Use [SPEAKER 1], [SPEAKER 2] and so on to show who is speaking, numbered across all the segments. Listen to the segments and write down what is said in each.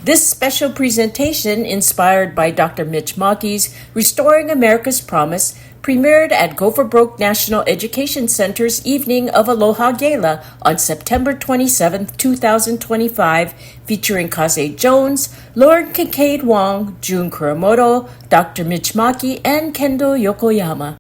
[SPEAKER 1] This special presentation, inspired by Dr. Mitch Maki's Restoring America's Promise, premiered at Go for Broke National Education Center's Evening of Aloha Gala on September 27, 2025, featuring Kaze Jones, Lord Kinkade-Wong, Jun Kuramoto, Dr. Mitch Maki, and Kendyl Yokoyama.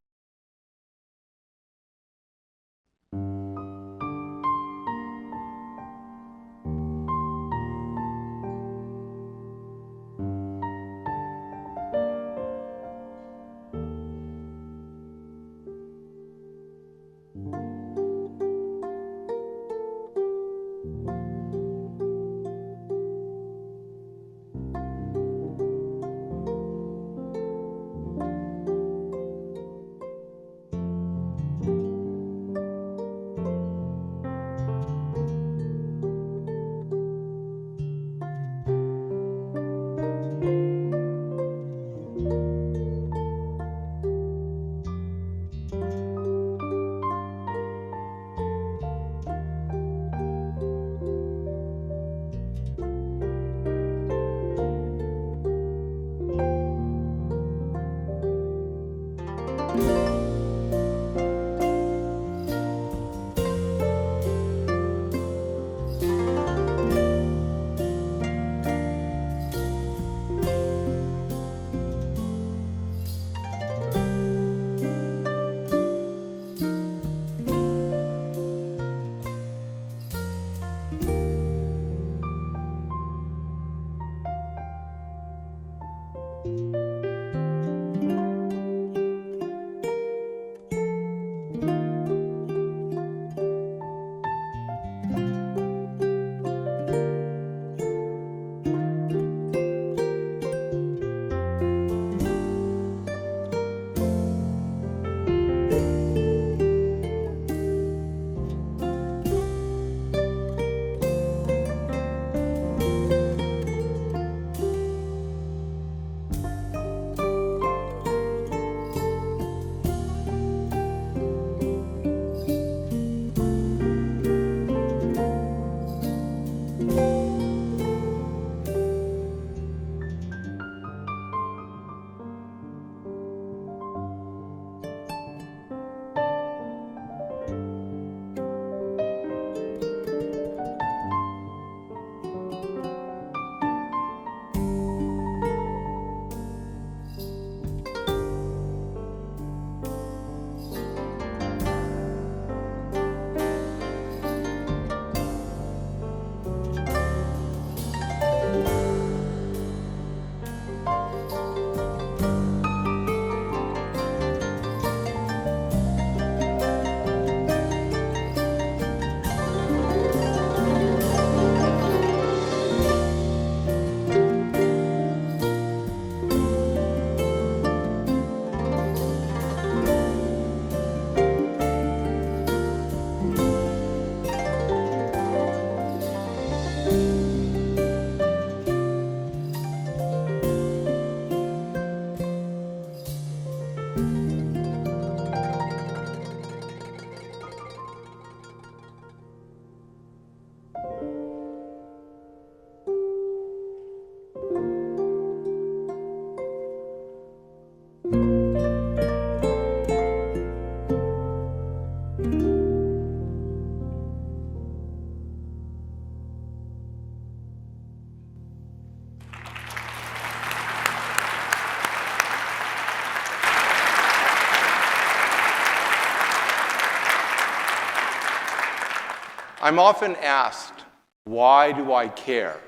[SPEAKER 2] I'm often asked, why do I care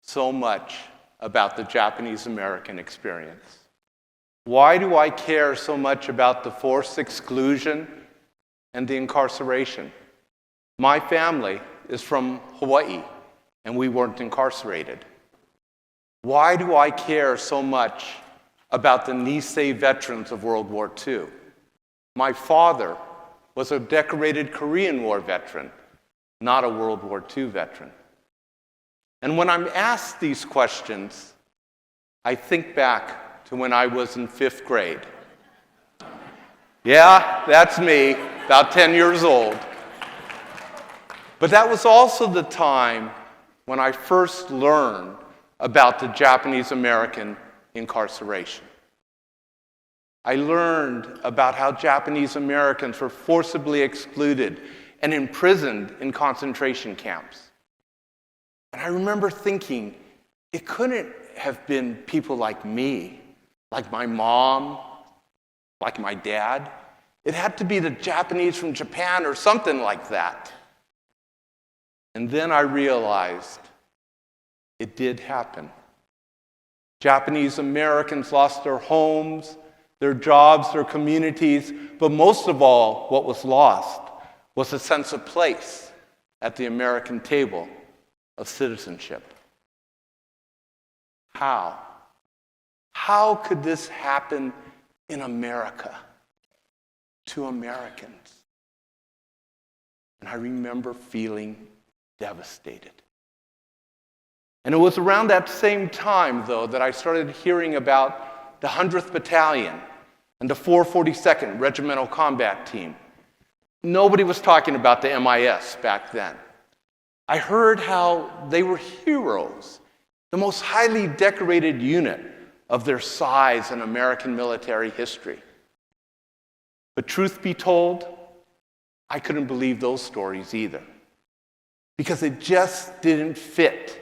[SPEAKER 2] so much about the Japanese American experience? Why do I care so much about the forced exclusion and the incarceration? My family is from Hawaii, and we weren't incarcerated. Why do I care so much about the Nisei veterans of World War II? My father was a decorated Korean War veteran, not a World War II veteran. And when I'm asked these questions, I think back to when I was in 5th grade. Yeah, that's me, about 10 years old. But that was also the time when I first learned about the Japanese American incarceration. I learned about how Japanese Americans were forcibly excluded and imprisoned in concentration camps. And I remember thinking, it couldn't have been people like me, like my mom, like my dad. It had to be the Japanese from Japan or something like that. And then I realized it did happen. Japanese Americans lost their homes, their jobs, their communities, but most of all, what was lost was a sense of place at the American table of citizenship. How? How could this happen in America to Americans? And I remember feeling devastated. And it was around that same time, though, that I started hearing about the 100th Battalion and the 442nd Regimental Combat Team. Nobody was talking about the MIS back then. I heard how they were heroes, the most highly decorated unit of their size in American military history. But truth be told, I couldn't believe those stories either, because it just didn't fit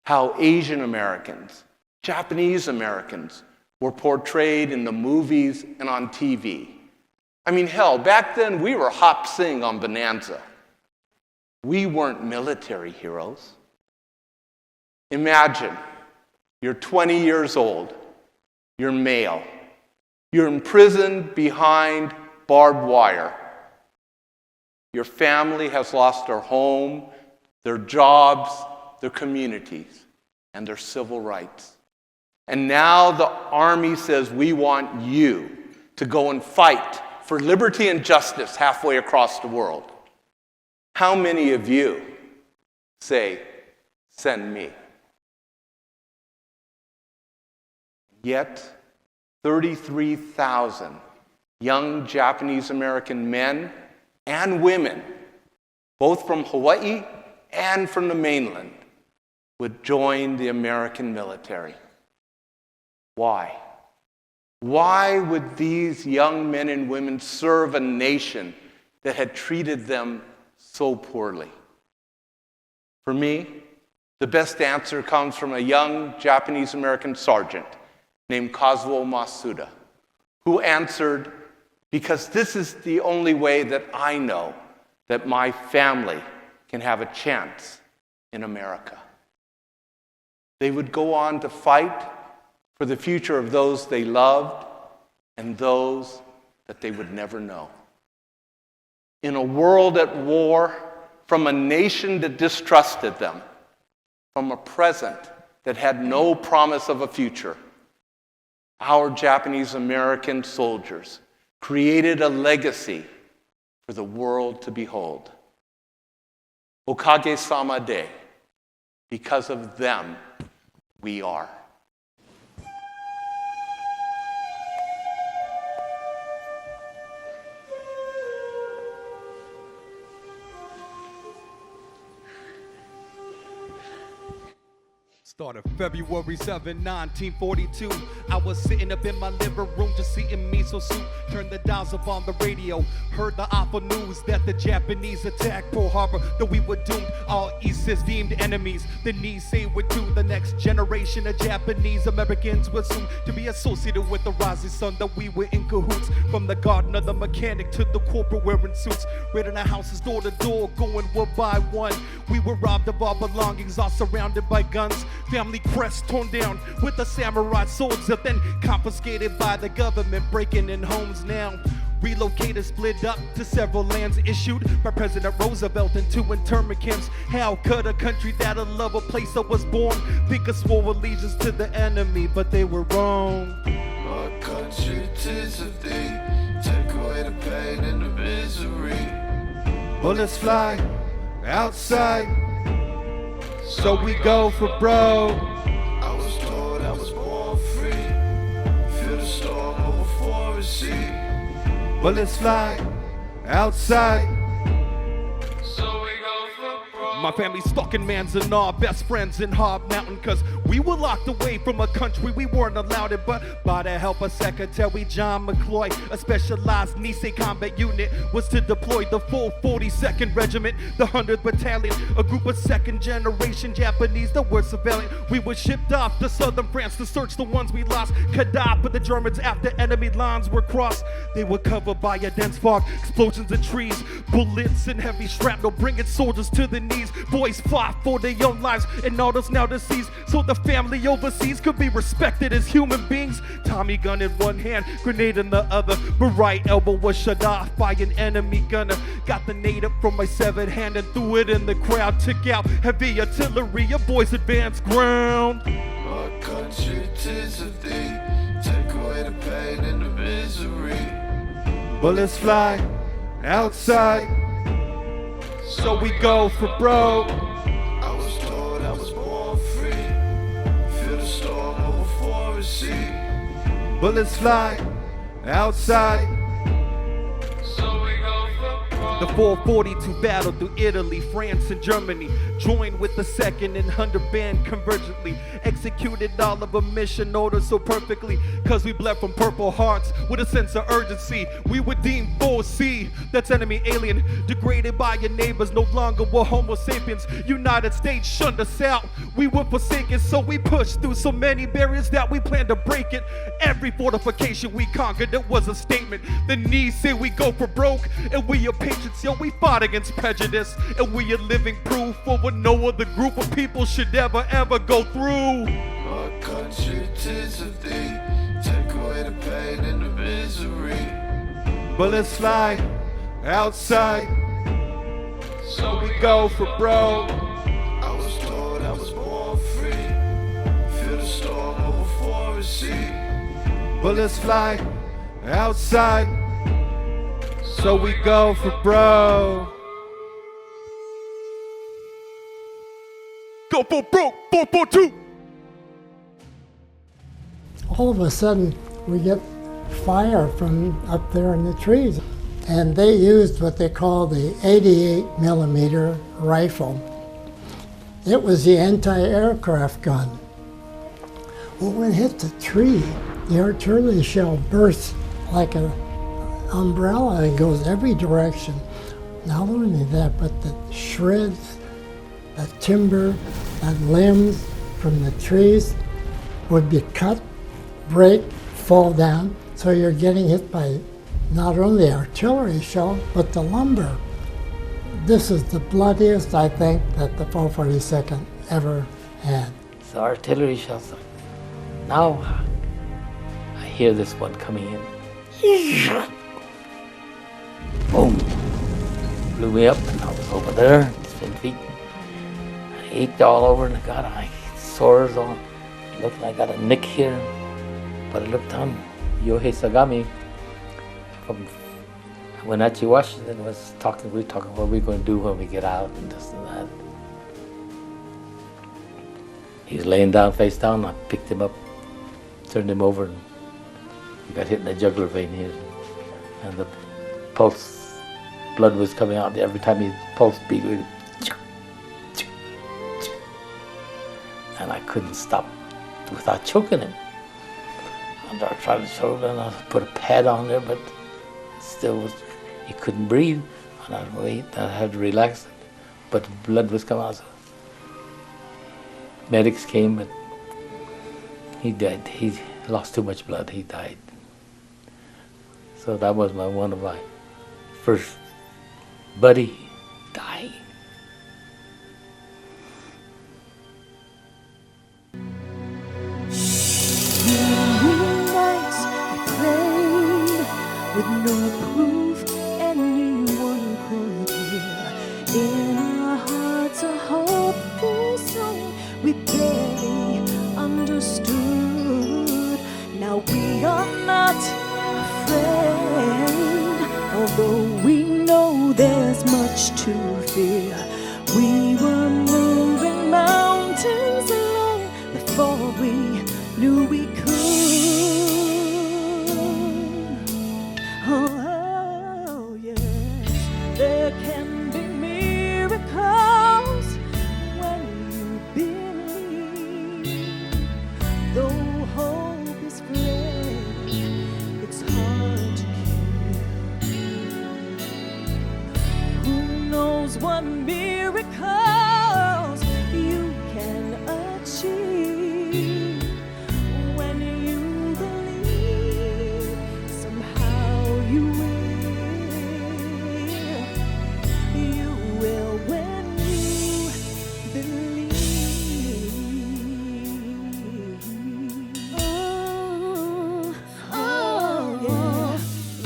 [SPEAKER 2] how Asian Americans, Japanese Americans were portrayed in the movies and on TV. I mean, hell, back then we were Hop Sing on Bonanza. We weren't military heroes. Imagine you're 20 years old, you're male, you're imprisoned behind barbed wire. Your family has lost their home, their jobs, their communities, and their civil rights. And now the Army says, we want you to go and fight for liberty and justice halfway across the world. How many of you say, send me? Yet, 33,000 young Japanese American men and women, both from Hawaii and from the mainland, would join the American military. Why? Why would these young men and women serve a nation that had treated them so poorly? For me, the best answer comes from a young Japanese American sergeant named Kazuo Masuda, who answered, because this is the only way that I know that my family can have a chance in America. They would go on to fight for the future of those they loved and those that they would never know. In a world at war, from a nation that distrusted them, from a present that had no promise of a future, our Japanese American soldiers created a legacy for the world to behold. Okage-sama de, because of them, we are.
[SPEAKER 3] Started February 7, 1942. I was sitting up in my living room just eating miso soup. Turned the dials up on the radio. Heard the awful news that the Japanese attacked Pearl Harbor. That we were doomed. All East is deemed enemies. The Nisei were doomed. The next generation of Japanese Americans were soon to be associated with the rising sun. That we were in cahoots. From the gardener, the mechanic, to the corporate wearing suits. Raiding our houses door to door, going one by one. We were robbed of our belongings, all surrounded by guns. Family crest torn down with the samurai swords, and then confiscated by the government, breaking in homes now. Relocated, split up to several lands issued by President Roosevelt into internment camps. How could a country that'll love a place that was born think of swore allegiance to the enemy, but they were wrong.
[SPEAKER 4] Our country tis if they take away the pain and the misery.
[SPEAKER 3] Bullets fly outside, so we go for broke.
[SPEAKER 4] I was told I was born free. Feel the storm over forest sea.
[SPEAKER 3] Bullets fly outside,
[SPEAKER 4] So we go for broke.
[SPEAKER 3] My family stuck in Manzanar, best friends in Hob Mountain, cause we were locked away from a country we weren't allowed in. But by the help of Secretary John McCloy, a specialized Nisei combat unit was to deploy the full 42nd Regiment, the 100th Battalion, a group of second generation Japanese that were surveillant. We were shipped off to southern France to search the ones we lost. Kadab with the Germans after enemy lines were crossed. They were covered by a dense fog, explosions of trees, bullets and heavy shrapnel, bringing soldiers to the knees. Boys fought for their own lives, and all those now deceased, so the family overseas could be respected as human beings. Tommy gun in one hand, grenade in the other. My right elbow was shut off by an enemy gunner. Got the native from my severed hand and threw it in the crowd. Took out heavy artillery, your boys advanced ground.
[SPEAKER 4] My country, 'tis of thee. Take away the pain and the misery.
[SPEAKER 3] Bullets fly outside, so we go for broke.
[SPEAKER 4] I was told I was born free. Feel the storm over forest sea.
[SPEAKER 3] Bullets fly outside. The 442 battled through Italy, France, and Germany. Joined with the 2nd and 100 band convergently. Executed all of a mission order so perfectly. Cause we bled from Purple Hearts with a sense of urgency. We were deemed 4C, that's enemy alien. Degraded by your neighbors, no longer were Homo sapiens. United States shunned us out. We were forsaken, so we pushed through so many barriers that we planned to break it. Every fortification we conquered, it was a statement. The Nisei we go for broke, and we are patriots. Yo, we fought against prejudice, and we are living proof for what no other group of people should ever go through.
[SPEAKER 4] My country, 'tis of thee. Take away the pain and the misery.
[SPEAKER 3] Bullets fly outside, so we go for broke.
[SPEAKER 4] I was told I was born free. Feel the storm over forest sea.
[SPEAKER 3] Bullets fly outside, so we go for broke. Go for broke, 442.
[SPEAKER 5] All of a sudden, we get fire from up there in the trees. And they used what they call the 88 millimeter rifle. It was the anti-aircraft gun. Well, when it hit the tree, the artillery shell bursts like an umbrella and goes every direction. Not only that, but the shreds, the timber, and limbs from the trees would be cut, break, fall down. So you're getting hit by not only artillery shell, but the lumber. This is the bloodiest, I think, that the 442nd ever had.
[SPEAKER 6] So artillery shells. Now I hear this one coming in. Boom! Blew me up, and I was over there, 10 feet. I ached all over, and I got sores on. Looked like I got a nick here, but I looked on Yohei Sagami from Wenatchee, Washington, was talking. We were talking what we're going to do when we get out, and this and that. He was laying down, face down. I picked him up, turned him over, and he got hit in the jugular vein here, and the pulse. Blood was coming out every time he pulsed beat. And I couldn't stop without choking him. And I tried to choke him, and I put a pad on there, but still he couldn't breathe. And I'd wait, I had to relax it. But the blood was coming out. So medics came, but he died. He lost too much blood, he died. So that was one of my first buddy dying.
[SPEAKER 7] Nights we played with no proof anyone could hear. In our hearts a hopeful song we barely understood. Now we are not afraid, although we know there's much to fear. We were moving mountains along before we knew we could. Oh, yes, there can be miracles miracles you can achieve when you believe. Somehow you will when you believe.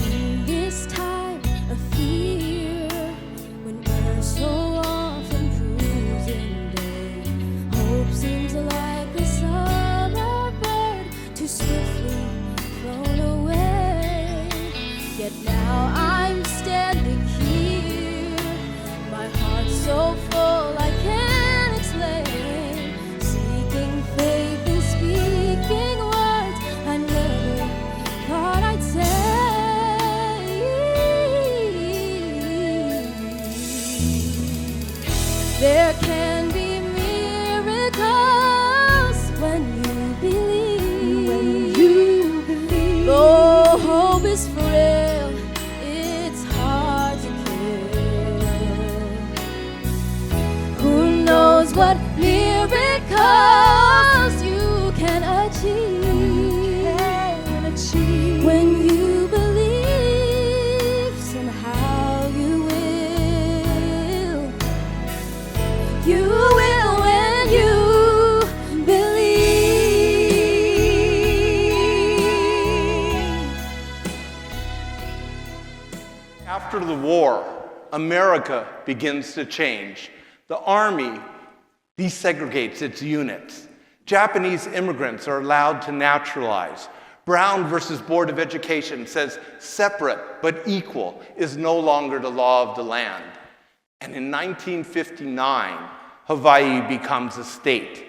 [SPEAKER 7] In this time of fear, when we're so often cruising day, hope seems like a summer bird too swiftly flown away. Yet now I'm standing here, my heart's so full I can't explain, seeking faith and speaking words I never thought I'd say. There can be miracles when you believe. When you believe. Though hope is frail, it's hard to kill. Who knows what miracles you can achieve when you believe. Somehow you will. You will when you believe.
[SPEAKER 2] After the war, America begins to change. The Army desegregates its units. Japanese immigrants are allowed to naturalize. Brown versus Board of Education says separate but equal is no longer the law of the land. And in 1959, Hawaii becomes a state.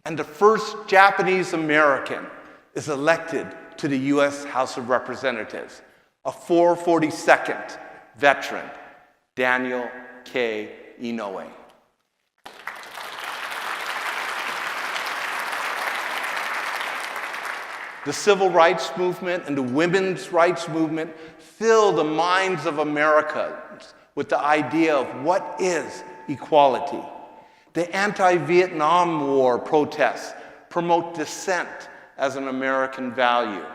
[SPEAKER 2] And the first Japanese American is elected to the U.S. House of Representatives, a 442nd veteran, Daniel K. Inouye. The civil rights movement and the women's rights movement fill the minds of Americans with the idea of what is equality. The anti-Vietnam War protests promote dissent as an American value.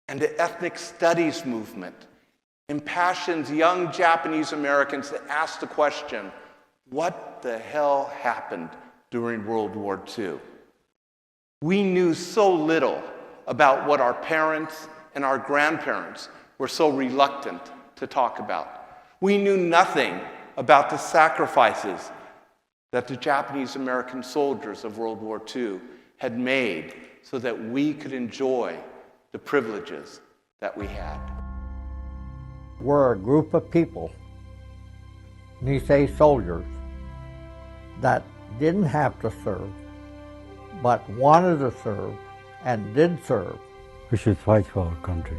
[SPEAKER 2] And the ethnic studies movement impassions young Japanese Americans to ask the question, what the hell happened during World War II? We knew so little about what our parents and our grandparents were so reluctant to talk about. We knew nothing about the sacrifices that the Japanese American soldiers of World War II had made so that we could enjoy the privileges that we had.
[SPEAKER 8] We're a group of people, Nisei soldiers, that didn't have to serve, but wanted to serve and did serve.
[SPEAKER 9] We should fight for our country,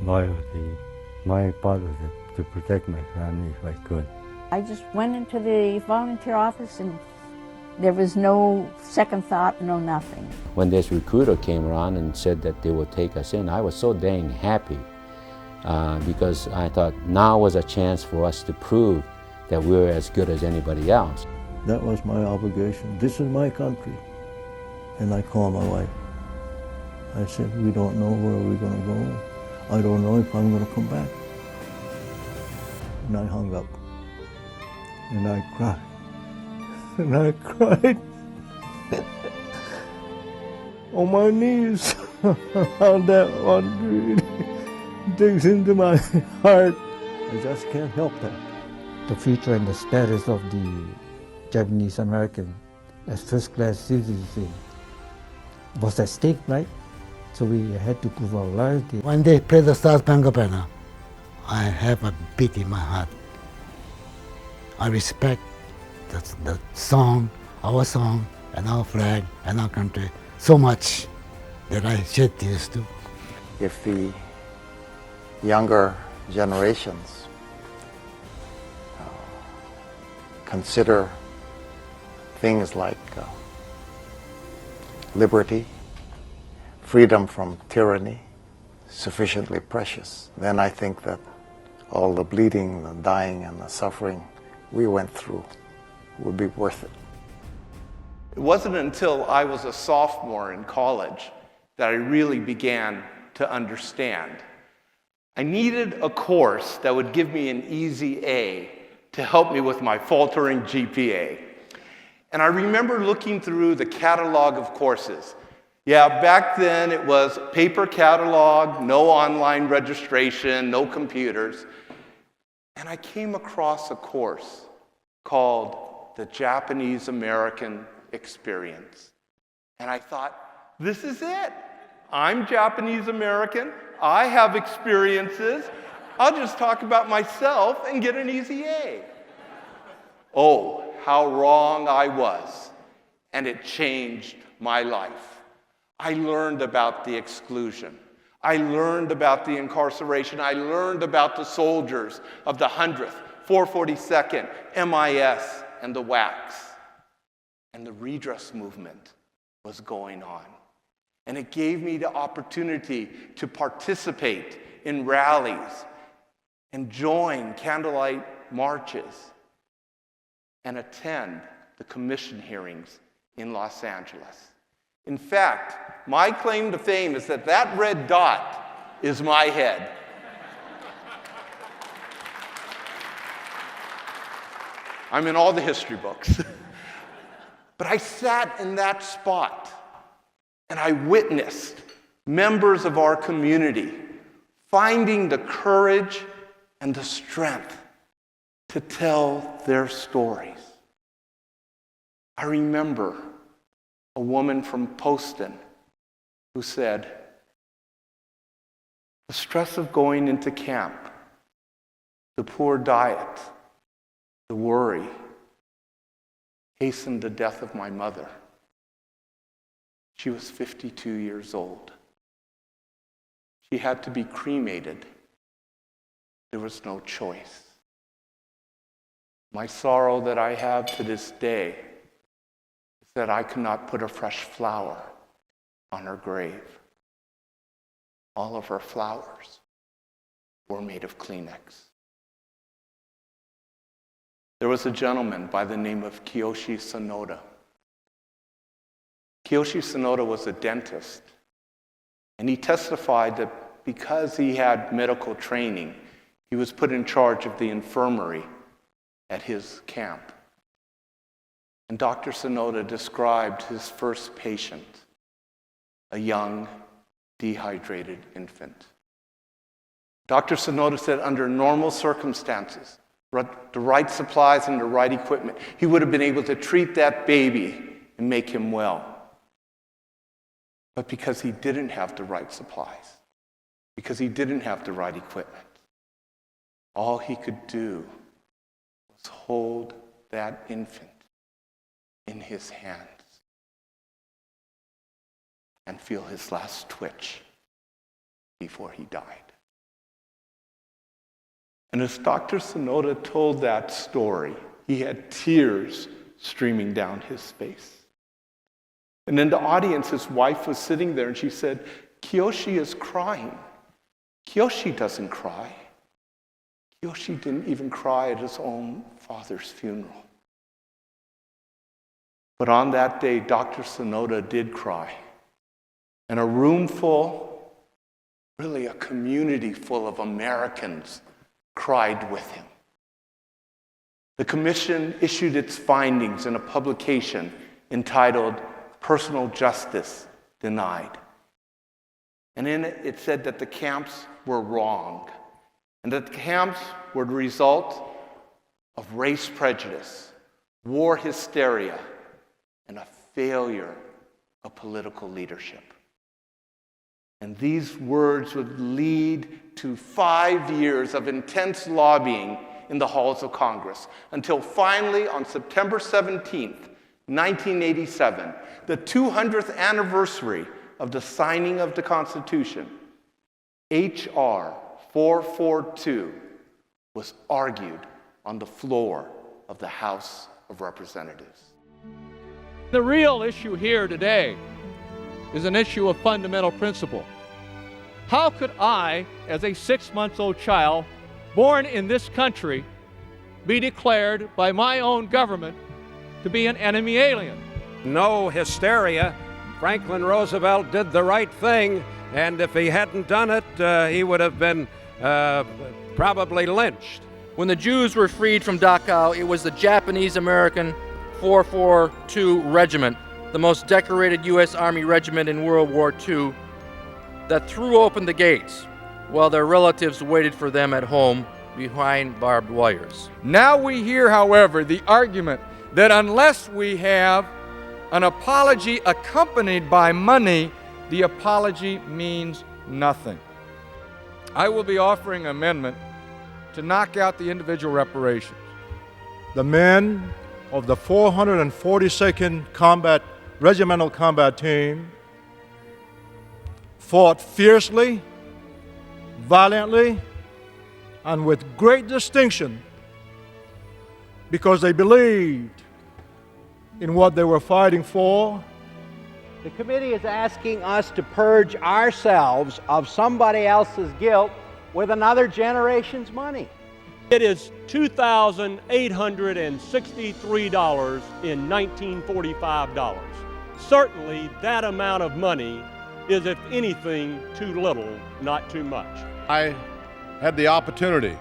[SPEAKER 9] loyalty. My part was to protect my family if I could.
[SPEAKER 10] I just went into the volunteer office and there was no second thought, no nothing.
[SPEAKER 11] When this recruiter came around and said that they would take us in, I was so dang happy because I thought now was a chance for us to prove that we were as good as anybody else.
[SPEAKER 9] That was my obligation. This is my country. And I called my wife. I said, we don't know where we're going to go. I don't know if I'm going to come back. And I hung up. And I cried. And I cried on my knees. How that one really digs into my heart. I just can't help that.
[SPEAKER 12] The future and the status of the Japanese American as first-class citizens was at stake, right? So we had to prove our loyalty.
[SPEAKER 5] When they play the Star Spangled Banner, I have a beat in my heart. I respect the song, our song, and our flag, and our country so much that I shed tears too.
[SPEAKER 13] If the younger generations consider things like liberty, freedom from tyranny, sufficiently precious, then I think that all the bleeding, the dying, and the suffering we went through would be worth it.
[SPEAKER 2] It wasn't until I was a sophomore in college that I really began to understand. I needed a course that would give me an easy A to help me with my faltering GPA. And I remember looking through the catalog of courses. Yeah, back then it was paper catalog, no online registration, no computers. And I came across a course called the Japanese American Experience. And I thought, this is it. I'm Japanese American. I have experiences. I'll just talk about myself and get an easy A. Oh, how wrong I was. And it changed my life. I learned about the exclusion. I learned about the incarceration. I learned about the soldiers of the 100th, 442nd, MIS, and the WACs. And the redress movement was going on. And it gave me the opportunity to participate in rallies and join candlelight marches and attend the commission hearings in Los Angeles. In fact, my claim to fame is that that red dot is my head. I'm in all the history books. But I sat in that spot and I witnessed members of our community finding the courage and the strength to tell their stories. I remember a woman from Poston who said, the stress of going into camp, the poor diet, the worry, hastened the death of my mother. She was 52 years old. She had to be cremated. There was no choice. My sorrow that I have to this day is that I could not put a fresh flower on her grave. All of her flowers were made of Kleenex. There was a gentleman by the name of Kiyoshi Sonoda. Kiyoshi Sonoda was a dentist, and he testified that because he had medical training, he was put in charge of the infirmary at his camp. And Dr. Sonoda described his first patient, a young, dehydrated infant. Dr. Sonoda said under normal circumstances, the right supplies and the right equipment, he would have been able to treat that baby and make him well. But because he didn't have the right supplies, because he didn't have the right equipment, all he could do was hold that infant in his hands and feel his last twitch before he died. And as Dr. Sonoda told that story, he had tears streaming down his face. And in the audience, his wife was sitting there and she said, Kiyoshi is crying. Kiyoshi doesn't cry. Kiyoshi didn't even cry at his own father's funeral. But on that day, Dr. Sonoda did cry. And a room full, really a community full of Americans cried with him. The commission issued its findings in a publication entitled Personal Justice Denied. And in it, it said that the camps were wrong, and that the camps were the result of race prejudice, war hysteria, and a failure of political leadership. And these words would lead to 5 years of intense lobbying in the halls of Congress, until finally on September 17th, 1987, the 200th anniversary of the signing of the Constitution, H.R. 442 was argued on the floor of the House of Representatives.
[SPEAKER 14] The real issue here today is an issue of fundamental principle. How could I, as a 6-month-old child born in this country, be declared by my own government to be an enemy alien.
[SPEAKER 15] No hysteria. Franklin Roosevelt did the right thing, and if he hadn't done it, he would have been probably lynched.
[SPEAKER 16] When the Jews were freed from Dachau, it was the Japanese American 442 Regiment, the most decorated U.S. Army regiment in World War II, that threw open the gates while their relatives waited for them at home behind barbed wires.
[SPEAKER 17] Now we hear, however, the argument that unless we have an apology accompanied by money, the apology means nothing. I will be offering an amendment to knock out the individual reparations.
[SPEAKER 18] The men of the 442nd Regimental Combat Team fought fiercely, valiantly, and with great distinction because they believed in what they were fighting for.
[SPEAKER 19] The committee is asking us to purge ourselves of somebody else's guilt with another generation's money.
[SPEAKER 20] It is $2,863 in 1945 dollars. Certainly that amount of money is, if anything, too little, not too much.
[SPEAKER 21] I had the opportunity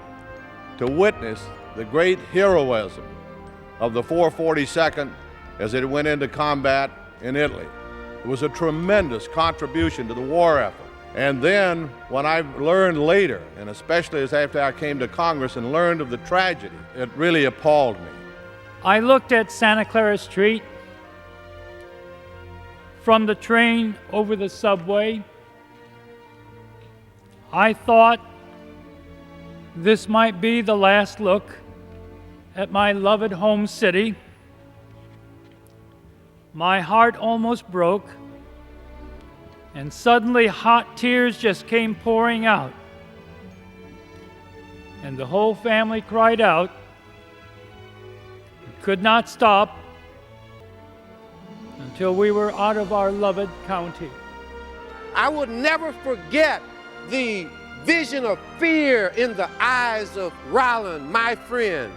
[SPEAKER 21] to witness the great heroism of the 442nd as it went into combat in Italy. It was a tremendous contribution to the war effort. And then when I learned later, and especially as after I came to Congress and learned of the tragedy, it really appalled me.
[SPEAKER 22] I looked at Santa Clara Street from the train over the subway. I thought this might be the last look at my loved home city. My heart almost broke, and suddenly hot tears just came pouring out. And the whole family cried out. We could not stop until we were out of our loved county.
[SPEAKER 23] I would never forget the vision of fear in the eyes of Roland, my friend,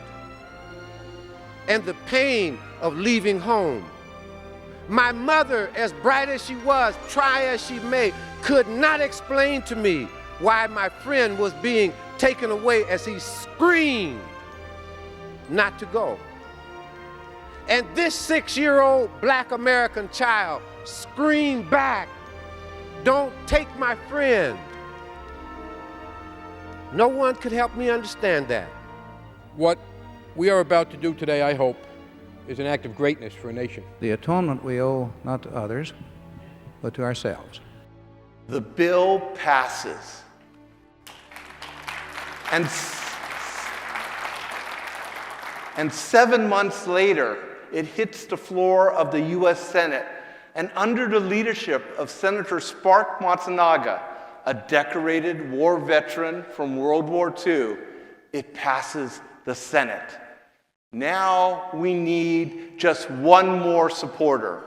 [SPEAKER 23] and the pain of leaving home. My mother, as bright as she was, try as she may, could not explain to me why my friend was being taken away as he screamed not to go. And this 6-year-old black American child screamed back, "Don't take my friend." No one could help me understand that.
[SPEAKER 24] What we are about to do today, I hope, is an act of greatness for a nation.
[SPEAKER 25] The atonement we owe not to others, but to ourselves.
[SPEAKER 2] The bill passes. And 7 months later, it hits the floor of the U.S. Senate, and under the leadership of Senator Spark Matsunaga, a decorated war veteran from World War II, it passes the Senate. Now we need just one more supporter,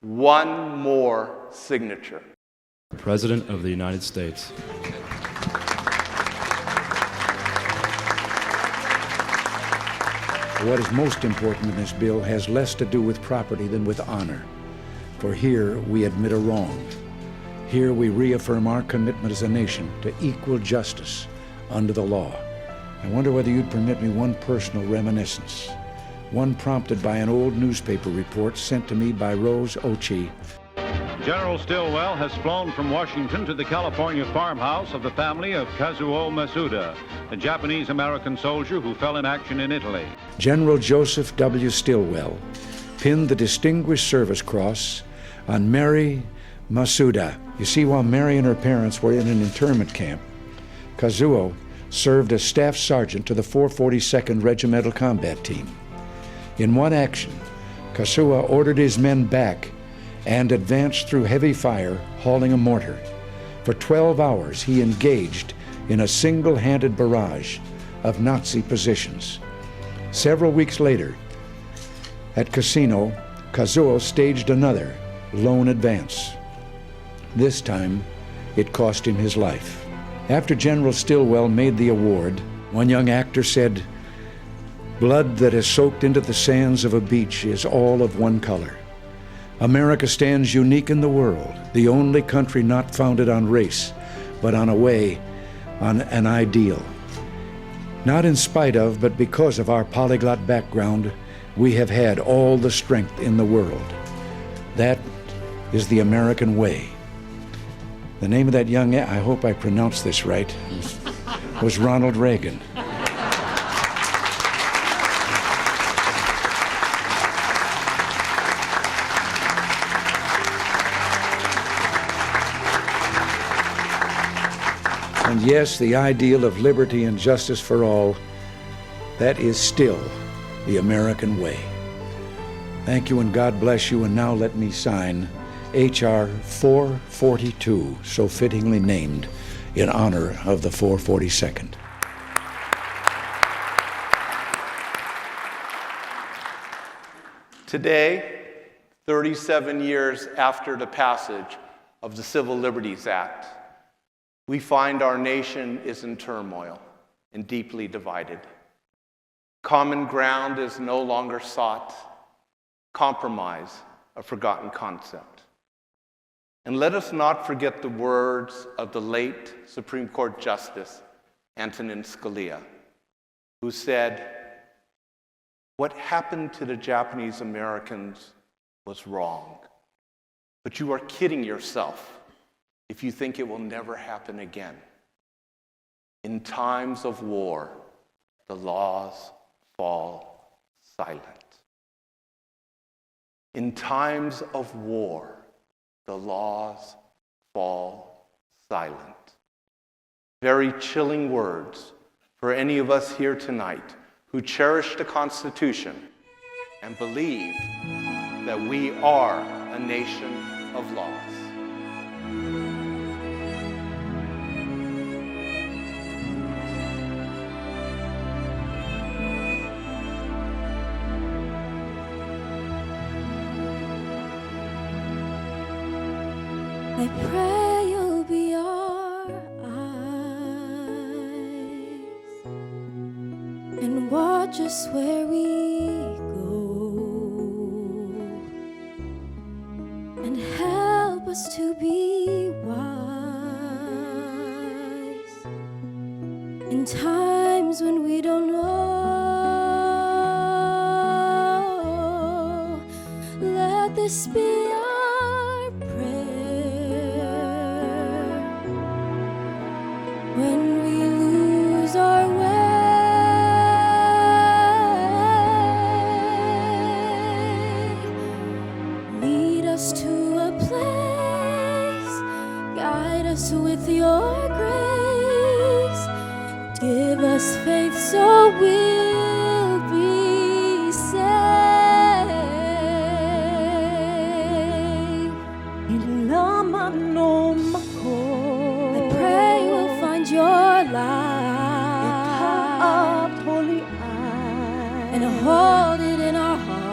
[SPEAKER 2] one more signature.
[SPEAKER 26] President of the United States.
[SPEAKER 27] What is most important in this bill has less to do with property than with honor. For here we admit a wrong. Here we reaffirm our commitment as a nation to equal justice under the law. I wonder whether you'd permit me one personal reminiscence, one prompted by an old newspaper report sent to me by Rose Ochi.
[SPEAKER 28] General Stilwell has flown from Washington to the California farmhouse of the family of Kazuo Masuda, a Japanese American soldier who fell in action in Italy.
[SPEAKER 27] General Joseph W. Stilwell pinned the Distinguished Service Cross on Mary Masuda. You see, while Mary and her parents were in an internment camp, Kazuo served as staff sergeant to the 442nd Regimental Combat Team. In one action, Kazuo ordered his men back and advanced through heavy fire, hauling a mortar. For 12 hours, he engaged in a single-handed barrage of Nazi positions. Several weeks later, at Cassino, Kazuo staged another lone advance. This time, it cost him his life. After General Stilwell made the award, one young actor said, Blood that is soaked into the sands of a beach is all of one color. America stands unique in the world, the only country not founded on race, but on an ideal. Not in spite of, but because of our polyglot background, we have had all the strength in the world. That is the American way. The name of that young, I hope I pronounced this right, was Ronald Reagan. And yes, the ideal of liberty and justice for all, that is still the American way. Thank you and God bless you, and now let me sign H.R. 442, so fittingly named in honor of the 442nd.
[SPEAKER 2] Today, 37 years after the passage of the Civil Liberties Act, we find our nation is in turmoil and deeply divided. Common ground is no longer sought, compromise a forgotten concept. And let us not forget the words of the late Supreme Court Justice Antonin Scalia, who said, "What happened to the Japanese Americans was wrong, but you are kidding yourself if you think it will never happen again. In times of war, the laws fall silent. In times of war, the laws fall silent." Very chilling words for any of us here tonight who cherish the Constitution and believe that we are a nation of laws.
[SPEAKER 1] I pray you'll be our eyes and watch us where we go, and help us to be wise in times when we don't know. Let this be our prayer when we lose our way. Lead us to a place, guide us with your grace, give us faith so we'll be saved. I pray we'll find your light and hold it in our heart.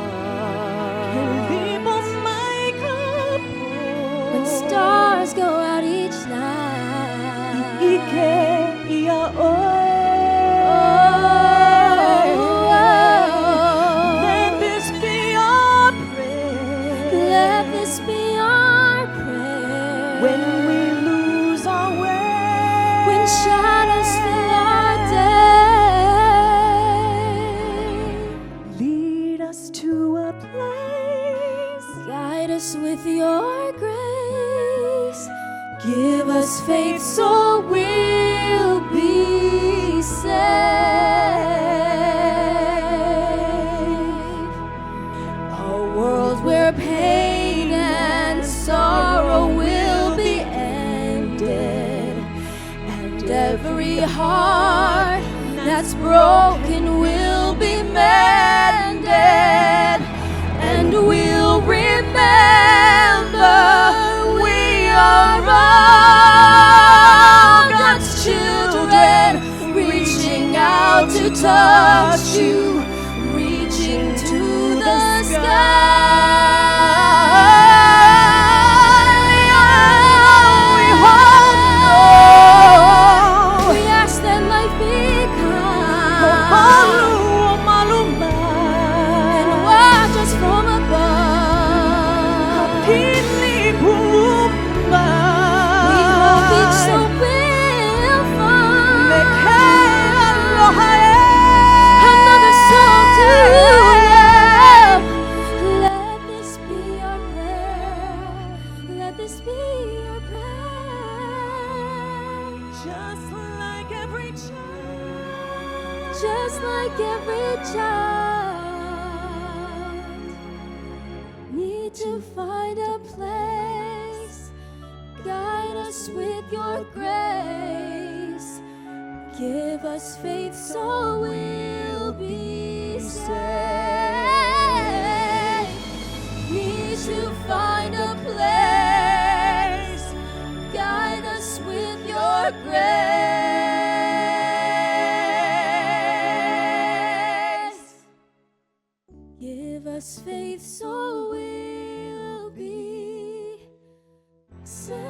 [SPEAKER 1] When stars go out each night, let this be our prayer. Let this be our prayer. When we lose our way, when shadows fill our day, lead us to a place, guide us with your grace, give us faith so we'll be saved. A world where pain and sorrow will be ended, and every heart that's broken will be mended, and we'll remember we are all God's children, reaching out to touch you, reaching to the sky. We hope no. We ask that life be kind. to find a place. Guide us with your grace. Give us faith so we'll be saved. Need to find a place. Guide us with your grace. Give us faith so we'll be saved.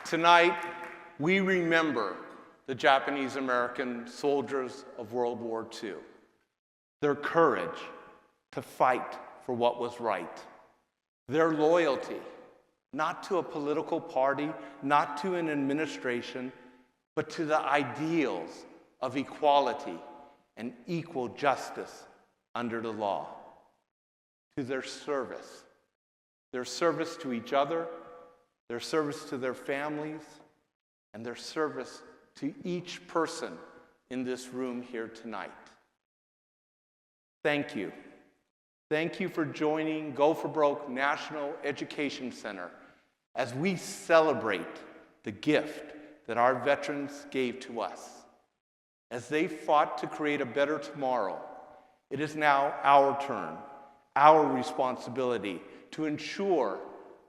[SPEAKER 2] Tonight, we remember the Japanese American soldiers of World War II, their courage to fight for what was right, their loyalty, not to a political party, not to an administration, but to the ideals of equality and equal justice under the law, to their service to each other, their service to their families, and their service to each person in this room here tonight. Thank you. Thank you for joining Go for Broke National Education Center as we celebrate the gift that our veterans gave to us. As they fought to create a better tomorrow, it is now our turn, our responsibility to ensure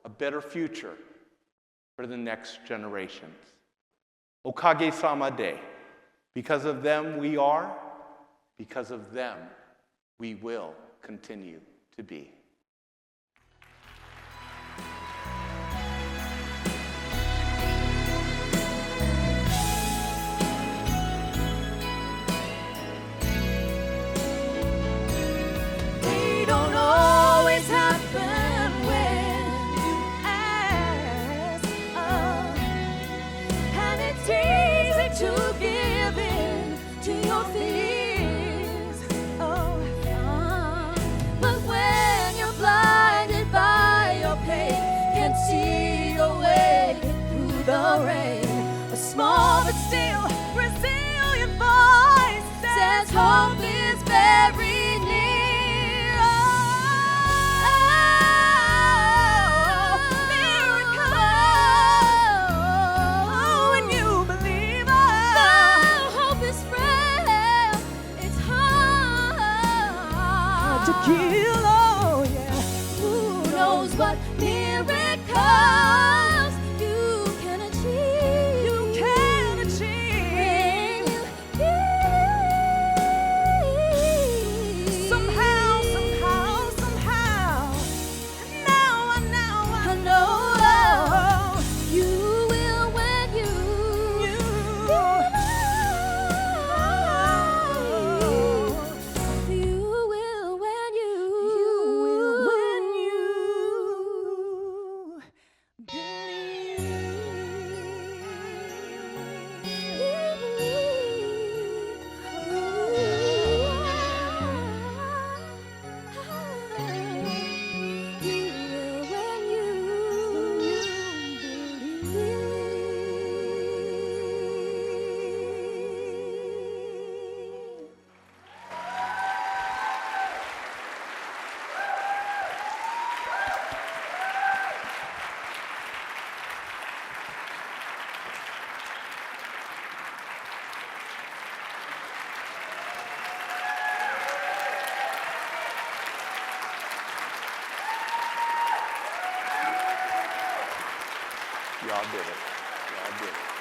[SPEAKER 2] a better future for the next generations. Okage-sama de. Because of them we are, because of them we will continue to be.
[SPEAKER 1] They don't always happen when you ask. And it's easy to give in to your fears. But when you're blinded by your pain, can't see your way through the rain, a small but still resilient voice says hope is very near. Miracle when you believe. Though hope is frail, it's hard to kill. Oh yeah, who knows what miracles you can achieve? You can achieve. Somehow, now I know you will when you will when you
[SPEAKER 2] Y'all did it. Y'all did it.